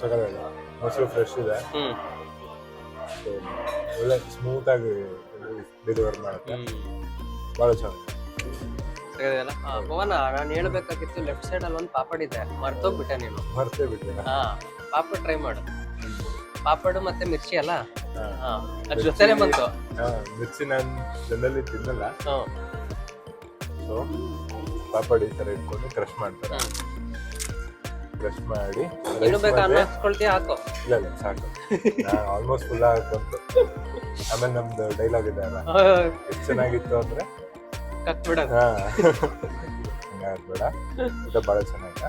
ಸಕಲಾಗಿದೆ. ಮೊಸರು ಫ್ರೆಶ್ ಇದೆ, ಒಳ್ಳೆ ಸ್ಮೂತ್ ಆಗಿ ಡೆಲಿವರ್ ಮಾಡುತ್ತೆ. ಬಹಳ ಚೆನ್ನಾಗಿದೆ. ಪವನ, ನಾನು ಹೇಳ್ಬೇಕಾಗಿತ್ತು, ಲೆಫ್ಟ್ ಸೈಡ್ ಅಲ್ಲಿ ಒಂದು ಪಾಪಡ್ ಇದೆ, ಮರ್ತೋಗ್ಬಿಟ್ಟೆ ನೀನು. ಮರ್ತೇ ಬಿಟ್ಟೆ. ಪಾಪಡ್ ಟ್ರೈ ಮಾಡು. ಪಾಪಡ್ ಮತ್ತೆ ಮಿರ್ಚಿ ಅಲ್ಲ, ಅದ್ರ ಜೊತೆನೆ ಬಂತು. ಮಿರ್ಚಿ ನಾನು ಜನರಲಿ ತಿನ್ನಲ್ಲ. ಸೊ ಪಾಪಡ್ ಈ ತರ ಇಟ್ಕೊಂಡು ಕ್ರಶ್ ಮಾಡ್ತಾರೆ. ಕ್ರಶ್ ಮಾಡಿ ಇನ್ನು ಬೇಕಾ ಅನ್ನ ಹಾಕ್ಕೊಳ್ತೀಯ? ಹಾಕೋ. ಇಲ್ಲ ಸಾಕು, ಆಲ್ಮೋಸ್ಟ್ ಫುಲ್ ಬಂತು. ಆಮೇಲೆ ನಮ್ದು ಡೈಲಾಗ್ ಇದೆ ಅಲ್ಲ, ಎಷ್ಟು ಚೆನ್ನಾಗಿತ್ತು ಅಂದ್ರೆ ಕಟ್ಬಿಡೋದು. ಹಂಗಾಗ್ಬೇಡ, ಊಟ ಬಹಳ ಚೆನ್ನಾಗಿದೆ.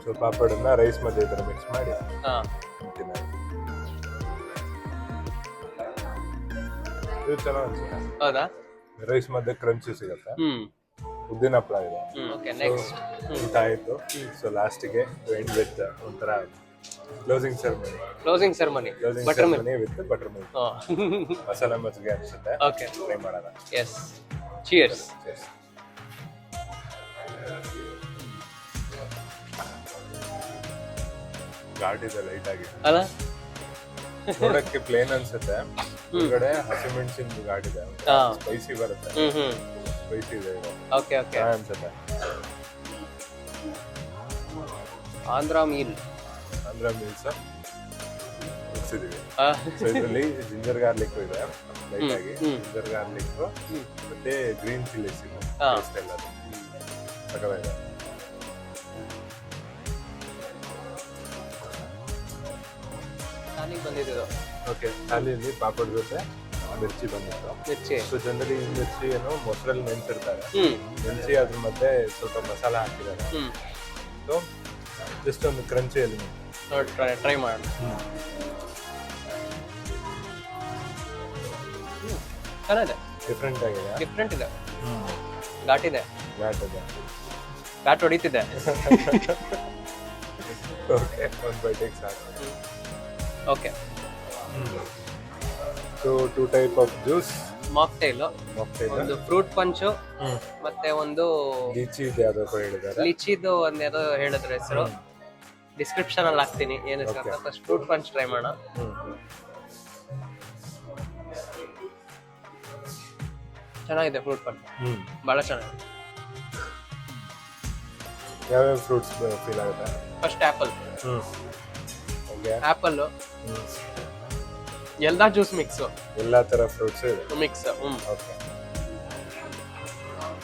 ಸೊ ಪಾಪಡನ್ನ ರೈಸ್ ಮಧ್ಯೆ ಈ ತರ ಮಿಕ್ಸ್ ಮಾಡಿ ತಿನ್ನೋದು. ಇದು ಚೆನ್ನಾಗಿ ಅನ್ಸುತ್ತೆ. ಹೌದಾ? ರೈಸ್ ಮಧ್ಯೆ ಕ್ರಂಚಿ ಸಿಗುತ್ತೆ. ಉದ್ದಿನ ಹಪ್ಪಳ ಇದೆ. ನೆಕ್ಸ್ಟ್ ಊಟ ಆಯ್ತು. ಸೊ ಲಾಸ್ಟಿಗೆ ಎಂಡ್ ವಿತ್ ಒಂಥರ closing ceremony with butter milk masala ಮಜ್ಜಿಗೆ ಅನ್ಸುತ್ತೆ. ಓಕೆ, ಟ್ರೈ ಮಾಡೋಣ. Yes, cheers. ಘಾಟ್ ಇದೆ ಲೈಟ್ ಆಗಿ ಅಲ್ಲ, ನೋಡಕ್ಕೆ ಪ್ಲೇನ್ ಅನ್ಸುತ್ತೆ. ಹೊರಗಡೆ ಹಸಿಮೆಣಸಿನ ಘಾಟ್ ಇದೆ, ಸ್ಪೈಸಿ ಬರುತ್ತೆ. ಸ್ಪೈಸಿ ಇದೆ. ಓಕೆ ಓಕೆ ಅನ್ಸುತ್ತೆ. ಆಂಧ್ರ ಮೀಲ್ಸ್ ತರಿಸಿದೀವಿ. ಸೊ ಇದರಲ್ಲಿ ಜಿಂಜರ್ ಗಾರ್ಲಿಕ್ ಇದೆ ಲೈಟ್ ಆಗಿ, ಜಿಂಜರ್ ಗಾರ್ಲಿಕ್ ಮತ್ತೆ ಗ್ರೀನ್ ಚಿಲ್ಲೀಸ್ ಇದೆ ಎಲ್ಲ ಸಕಲಾಗಿದೆ. ಬಂದಿದ್ದು ಓಕೆ, ಥಾಲಿಯಲ್ಲಿ ಪಾಪಡ್ ಜೊತೆ ಮಿರ್ಚಿ ಬಂದಿತ್ತು. ಮಿರ್ಚಿ ಸೊ ಜನರಲಿ ಈ ಮಿರ್ಚಿ ಏನು ಮೊಸರಲ್ಲಿ ನೆನ್ಸಿರ್ತಾರೆ, ನೆನ್ಸಿ ಅದ್ರ ಮಧ್ಯೆ ಸ್ವಲ್ಪ ಮಸಾಲ ಹಾಕಿದ್ದಾರೆ. ಸೊ ಜಸ್ಟ್ ಒಂದು ಕ್ರಂಚಿಯಲ್ಲಿ ಟ್ರೈ ಮಾಡೋಣ. ಚೆನ್ನಾಗಿದೆ, ಡಿಫ್ರೆಂಟ್ ಆಗಿದೆ, ಡಿಫ್ರೆಂಟ್ ಇದೆ, ಘಾಟ್ ಇದೆ, ಘಾಟ್ ಹೊಡಿತಿದೆ. ಓಕೆ, ಒಂದು ಬೈಟಿಗೆ ಸಾಕು. Okay, so 2 type of juice, mocktail, ಒಂದು ಫ್ರೂಟ್ ಪಂಚು ಮತ್ತೆ ಒಂದು ಲೀಚಿ ಇದೆ, ಯಾವ್ದೋ ಹೇಳಿದ್ದಾರೆ. ಲಿಚಿದು ಒಂದೇನೋ ಹೇಳಿದ್ರ ಹೆಸರು, ಡಿಸ್ಕ್ರಿಪ್ಷನ್ ಅಲ್ಲಿ ಹಾಕ್ತೀನಿ ಏನು ಹೆಸರು. ಫಸ್ಟ್ ಫ್ರೂಟ್ ಪಂಚ್ ಟ್ರೈ ಮಾಡೋಣ. ಚೆನ್ನಾಗಿದೆ ಫ್ರೂಟ್ ಪಂಚ್, ಬಹಳ ಚೆನ್ನಾಗಿದೆ. ಯಾವ್ಯಾವ ಫ್ರೂಟ್ಸ್ ಫೀಲ್ ಆಗುತ್ತೆ? ಫಸ್ಟ್ ಆಪಲ್, ಆಪಲ್ ಎಲ್ಲಾ ಜ್ಯೂಸ್ ಮಿಕ್ಸ್, ಎಲ್ಲಾ ತರ ಫ್ರೂಟ್ಸ್ ಇದೆ ಮಿಕ್ಸ್. ಓಕೆ,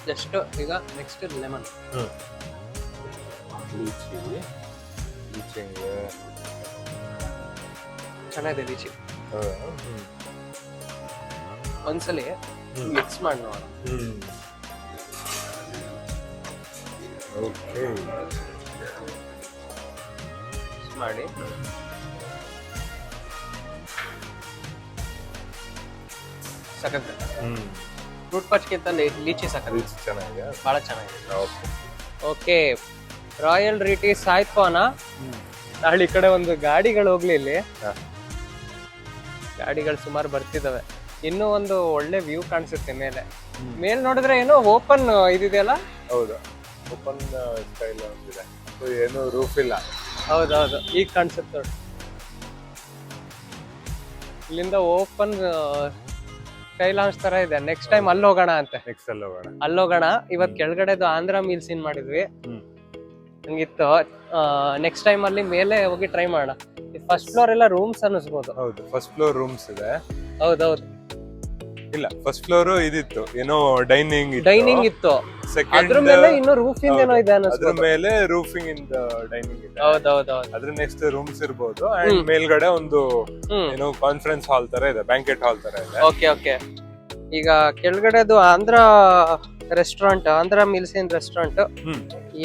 ಜಸ್ಟ್ ಈಗ ನೆಕ್ಸ್ಟ್ ಲೆಮನ್. ಲೀಚಿ, ಚೆನ್ನಾಗಿದೆ ಲೀಚಿ. ಒಂದ್ಸಲಿ ಮಿಕ್ಸ್ ಮಾಡಿ ನೋಡೋಣ. ಓಕೆ, ಮಾಡಿ ಸಖತ್. ಫ್ರೂಟ್ ಪಂಚ್ಗಿಂತ ಲೀಚಿ ಸಖತ್, ಚೆನ್ನಾಗಿದೆ, ಬಹಳ ಚೆನ್ನಾಗಿದೆ. ಓಕೆ, ರಾಯಲ್ ರೀಟೀಸ್ ಆಯ್ತು ನಾಳೆ ಈ ಕಡೆ ಒಂದು ಗಾಡಿಗಳು ಹೋಗ್ಲಿ, ಇಲ್ಲಿ ಗಾಡಿಗಳು ಸುಮಾರು ಬರ್ತಿದಾವೆ. ಇನ್ನೂ ಒಂದು ಒಳ್ಳೆ ವ್ಯೂ ಕಾಣಿಸುತ್ತೆ ಮೇಲೆ. ಮೇಲ್ ನೋಡಿದ್ರೆ ಏನೋ ಓಪನ್ ಇದಿದೆಯಲ್ಲ. ಹೌದು, ಓಪನ್ ಸ್ಟೈಲ್ ಇದೆ, ಏನು ರೂಫ್ ಇಲ್ಲ. ಹೌದೌದು, ಈಗ ಕಾಣಿಸುತ್ತೆ ನೋಡಿ. ಇಲ್ಲಿಂದ ಓಪನ್ ಸ್ಕೈಲಾಂಚ್ ತರ ಇದೆ. ನೆಕ್ಸ್ಟ್ ಟೈಮ್ ಅಲ್ಲಿ ಹೋಗೋಣ ಅಂತೆ. ಅಲ್ಲಿ ಹೋಗೋಣ. ಇವತ್ತು ಕೆಳಗಡೆದು ಆಂಧ್ರ ಮೀಲ್ಸ್ ಏನ್ ಮಾಡಿದ್ವಿ, ಹಂಗಿತ್ತು. ನೆಕ್ಸ್ಟ್ ಟೈಮ್ ಅಲ್ಲಿ ಮೇಲೆ ಹೋಗಿ ಟ್ರೈ ಮಾಡೋಣ. ಫಸ್ಟ್ ಫ್ಲೋರ್ ಎಲ್ಲ ರೂಮ್ಸ್ ಅನ್ನಿಸ್ಬೋದು. ಹೌದು, ಫಸ್ಟ್ ಫ್ಲೋರ್ ರೂಮ್ಸ್ ಇದೆ. ಹೌದೌದು, ಇಲ್ಲ ಫಸ್ಟ್ ಫ್ಲೋರ್ ಇದಿತ್ತು, ಏನೋ ಡೈನಿಂಗ್ ಇತ್ತು. ಅದ್ರ ಮೇಲೆ ಇನ್ನು ರೂಫಿಂಗ್ ಏನೋ ಇದೆ ಅದ್ರ ಮೇಲೆ ರೂಫಿಂಗ್ ಇಂದ ಡೈನಿಂಗ್ ಇದೆ. ಹೌದೌದು, ಅದ್ರ ನೆಕ್ಸ್ಟ್ ರೂಮ್ಸ್ ಇರ್ಬೋದು. ಅಂಡ್ ಮೇಲ್ಗಡೆ ಒಂದು ಏನೋ ಕಾನ್ಫರೆನ್ಸ್ ಹಾಲ್ ತರ ಇದೆ, ಬ್ಯಾಂಕೆಟ್ ಹಾಲ್ ತರ ಇದೆ. ಓಕೆ ಓಕೆ, ಈಗ ಕೆಳಗಡೆದು ಆಂಧ್ರ ರೆಸ್ಟೋರೆಂಟ್, ಆಂಧ್ರ ಮೀಲ್ಸ್ ಇನ್ ರೆಸ್ಟೋರೆಂಟ್,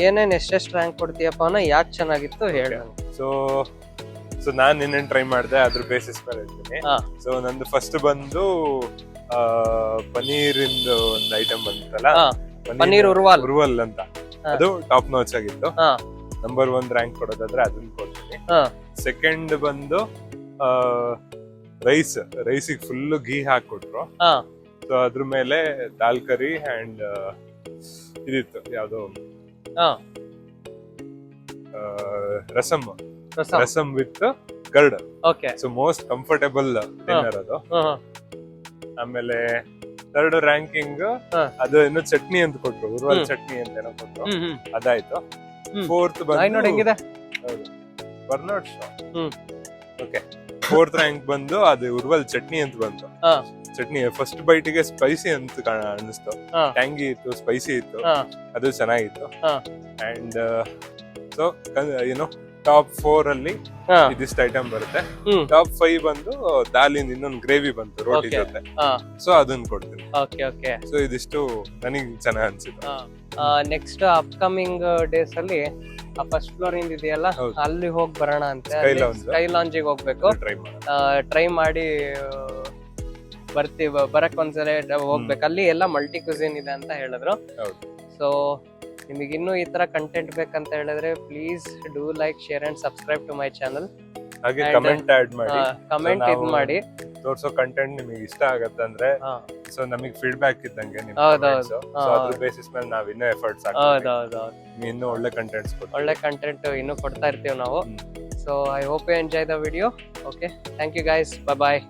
ಏನೇನ್ ಎಷ್ಟೆಷ್ಟು ರ್ಯಾಂಕ್ ಕೊಡ್ತೀಯಪ್ಪ ಅನ್ನೋ ಯಾಕೆ ಚೆನ್ನಾಗಿತ್ತು ಹೇಳಿ. ಸೊ ನಾನ್ ಏನೇನ್ ಟ್ರೈ ಮಾಡಿದೆ ಅದ್ರ ಬೇಸಿಸ್ ಮೇಲೆ ಹೇಳ್ತೀನಿ. ಸೊ ನಂದು ಫಸ್ಟ್ ಬಂದು ಪನೀರ್ ಇಂದು ಒಂದು ಐಟಮ್ ಬಂತಲ್ಲ, ಪನೀರ್ ಉರ್ವಲ್ ಅಂತ, ಅದು ಟಾಪ್ ನಾಚ್ ಆಗಿತ್ತು. ನಂಬರ್ 1 ರ್ಯಾಂಕ್ ಕೊಡೋದಾದ್ರೆ ಅದನ್ನ ಕೊಡ್ತೀನಿ. ಸೆಕೆಂಡ್ ಬಂದು ರೈಸಿಗೆ ಫುಲ್ ಘೀ ಹಾಕೊಟ್ರು. ಸೊ ಅದ್ರ ಮೇಲೆ ದಾಲ್ ಕರಿ ಅಂಡ್ ಇದಿತ್ತು ಯಾವ್ದೋ rasam with curd. So most comfortable dinner ಅದು. ಆಮೇಲೆ ಥರ್ಡ್ ರ್ಯಾಂಕಿಂಗ್ ಅದು ಏನೋ ಚಟ್ನಿ ಅಂತ ಕೊಟ್ರು, ಉರ್ವಲ್ ಚಟ್ನಿ ಅಂತ ಏನೋ ಕೊಟ್ರು, ಅದಾಯ್ತು. ಫೋರ್ತ್ ಬಂದು Bernard Shah. Okay, fourth rank ಬಂದು ಅದು ಉರ್ವಲ್ ಚಟ್ನಿ ಅಂತ ಬಂತು. ಚಟ್ನಿ ಫಸ್ಟ್ ಬೈಟಿಗೆ ಸ್ಪೈಸಿ ಅಂತ ಅನಿಸ್ತು, ಟ್ಯಾಂಗಿ ಇತ್ತು, ಸ್ಪೈಸಿ ಇತ್ತು, ಅದು ಚೆನ್ನಾಗಿತ್ತು. ಅಂಡ್ ಸೊ ಏನೋ ಟಾಪ್ 4 ಅಲ್ಲಿ ಇದಿಷ್ಟು ಐಟಮ್ ಬರುತ್ತೆ. ಟಾಪ್ 5 ಬಂದು ದಾಲಿಂದ ಇನ್ನೊಂದು ಗ್ರೇವಿ ಬಂತು ರೋಟಿ ಜೊತೆ, ಸೊ ಅದನ್ನ ಕೊಡ್ತೀನಿ. ಸೊ ಇದಿಷ್ಟು ನನಗೆ ಚೆನ್ನಾಗಿ ಅನ್ಸಿತ್ತು. ನೆಕ್ಸ್ಟ್ ಅಪ್ಕಮಿಂಗ್ ಡೇಸ್ ಅಲ್ಲಿ ಫಸ್ಟ್ ಫ್ಲೋರ್ ಇಂದ ಇದೆಯಲ್ಲ, ಅಲ್ಲಿ ಹೋಗಿ ಬರೋಣ ಅಂತ. ಸ್ಕೈ ಲಾಂಜಿಗೆ ಹೋಗ್ಬೇಕು, ಟ್ರೈ ಮಾಡಿ ಬರಕ್ ಒಂದ್ಸಲ ಹೋಗ್ಬೇಕು. ಅಲ್ಲಿ ಎಲ್ಲ ಮಲ್ಟಿ ಕ್ಯೂಸಿನ್ ಇದೆ ಅಂತ ಹೇಳಿದ್ರು. ಸೊ ನಿಮಗೆ ಇನ್ನೂ ಈ ತರ ಕಂಟೆಂಟ್ ಬೇಕಂತ ಹೇಳಿದ್ರೆ please do like, share and subscribe to my channel. ಹಾಗೆ ಕಮೆಂಟ್ ಆಡ್ ಮಾಡಿ, ಕಮೆಂಟ್ ಇದು ಮಾಡಿ. ತೋರ್ಸೋ ಕಂಟೆಂಟ್ ನಿಮಗೆ ಇಷ್ಟ ಆಗತ್ತಂದ್ರೆ ಸೊ ನಮಗೆ ಫೀಡ್ಬ್ಯಾಕ್ ಇದ್ದಂಗೆ ಅದ್ರ ಬೇಸಿಸ್ ಮೇಲೆ ನಾವ್ ಇನ್ನೂ ಎಫರ್ಟ್ಸ್ ಹಾಕ್ತೀವಿ, ಇನ್ನೂ ಒಳ್ಳೆ ಕಂಟೆಂಟ್ ಇನ್ನೂ ಕೊಡ್ತಾ ಇರ್ತೀವಿ ನಾವು. So I hope you enjoy the video. Okay, thank you guys, bye.